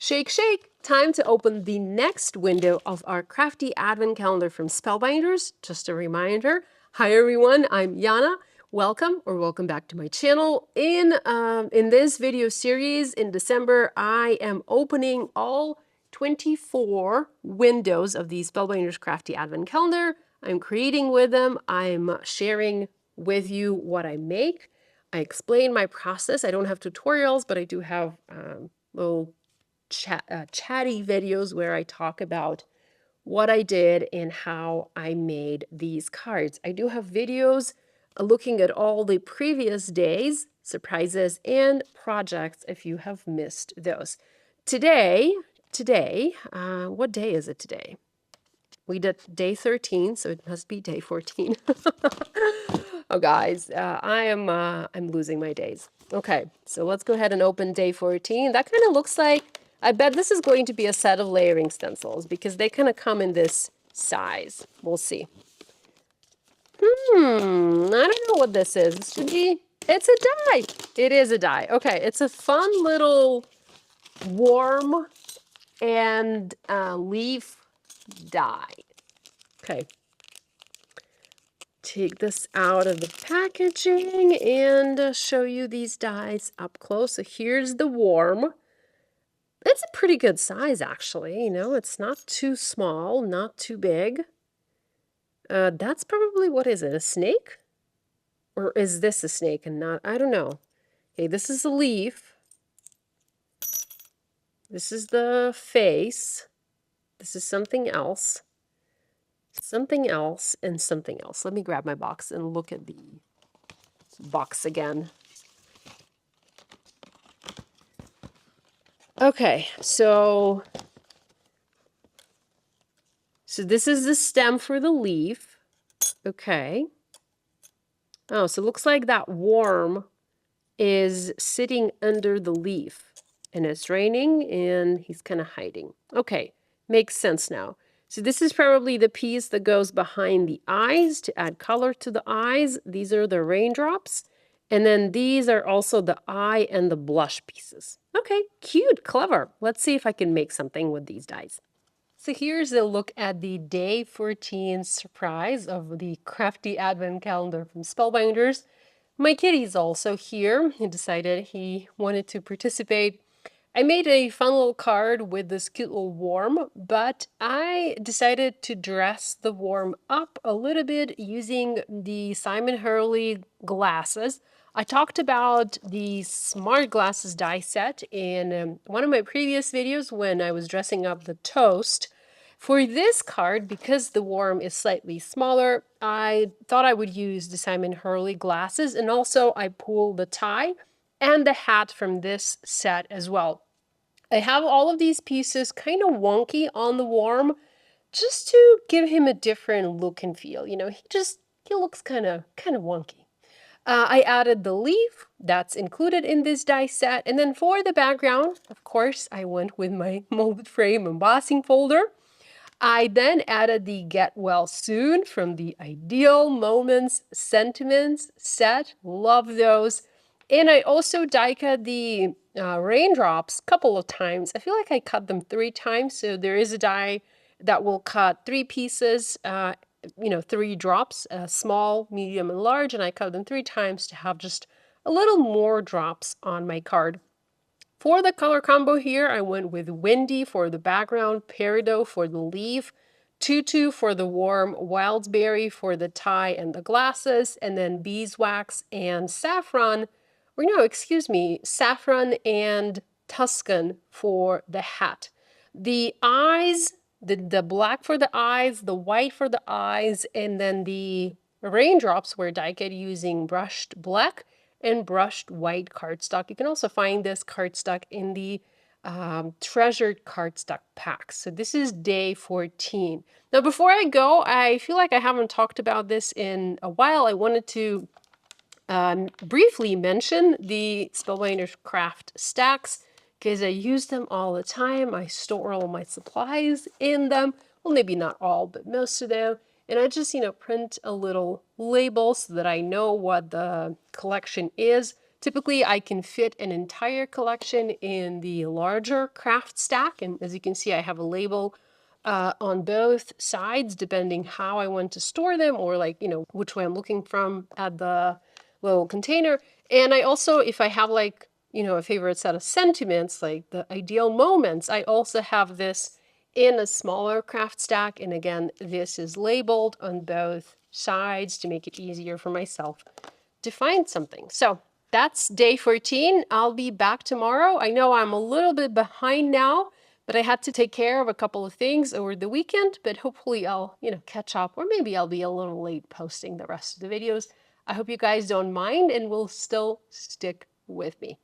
Shake, shake! Time to open the next window of our Crafty Advent Calendar from Spellbinders. Just a reminder. Hi everyone, I'm Yana. Welcome back to my channel. In this video series in December, I am opening all 24 windows of the Spellbinders Crafty Advent Calendar. I'm creating with them. I'm sharing with you what I make. I explain my process. I don't have tutorials, but I do have little chatty videos where I talk about what I did and how I made these cards. I do have videos looking at all the previous days, surprises, and projects if you have missed those. Today, what day is it today? We did day 13, so it must be day 14. Oh, guys, I'm losing my days. Okay, so let's go ahead and open day 14. That kind of looks like, I bet this is going to be a set of layering stencils because they kind of come in this size. We'll see. I don't know what this is. It should be, it's a die. It is a die. Okay, it's a fun little worm and leaf die. Okay. Take this out of the packaging and show you these dies up close. So here's the worm. It's a pretty good size, actually. You know, it's not too small, not too big. That's probably, what is it, a snake? Or is this a snake and not, I don't know. Okay, this is the leaf. This is the face. This is something else. Something else and something else. Let me grab my box and look at the box again. Okay, so this is the stem for the leaf. Okay. Oh, so it looks like that worm is sitting under the leaf and it's raining and he's kind of hiding. Okay, makes sense now. So this is probably the piece that goes behind the eyes to add color to the eyes. These are the raindrops. And then these are also the eye and the blush pieces. Okay, cute, clever. Let's see if I can make something with these dies. So here's a look at the day 14 surprise of the Crafty Advent Calendar from Spellbinders. My kitty's also here. He decided he wanted to participate. I made a fun little card with this cute little worm, but I decided to dress the worm up a little bit using the Simon Hurley glasses. I talked about the Smart Glasses die set in one of my previous videos when I was dressing up the toast. For this card, because the worm is slightly smaller, I thought I would use the Simon Hurley glasses, and also I pulled the tie and the hat from this set as well. I have all of these pieces kind of wonky on the worm just to give him a different look and feel. You know, he looks kind of wonky. I added the leaf that's included in this die set. And then for the background, of course, I went with my molded frame embossing folder. I then added the Get Well Soon from the Ideal Moments Sentiments set. Love those. And I also die cut the raindrops a couple of times. I feel like I cut them 3 times. So there is a die that will cut 3 pieces, 3 drops, small, medium, and large. And I cut them 3 times to have just a little more drops on my card. For the color combo here, I went with Windy for the background, Peridot for the leaf, Tutu for the worm, Wildberry for the tie and the glasses, and then beeswax and saffron, or no, excuse me, saffron and Tuscan for the hat. The eyes, the black for the eyes, the white for the eyes, and then the raindrops were die cut using brushed black and brushed white cardstock. You can also find this cardstock in the treasured cardstock packs. So this is day 14. Now before I go, I feel like I haven't talked about this in a while. I wanted to briefly mention the Spellbinders craft stacks because I use them all the time. I store all my supplies in them. Well, maybe not all, but most of them. And I just, print a little label so that I know what the collection is Typically, I can fit an entire collection in the larger craft stack. And as you can see, I have a label on both sides, depending how I want to store them or like, which way I'm looking from at the little container. And I also, if I have like, a favorite set of sentiments, like the ideal moments, I also have this in a smaller craft stack. And again, this is labeled on both sides to make it easier for myself to find something. So that's day 14. I'll be back tomorrow. I know I'm a little bit behind now, but I had to take care of a couple of things over the weekend, but hopefully I'll, catch up, or maybe I'll be a little late posting the rest of the videos. I hope you guys don't mind and will still stick with me.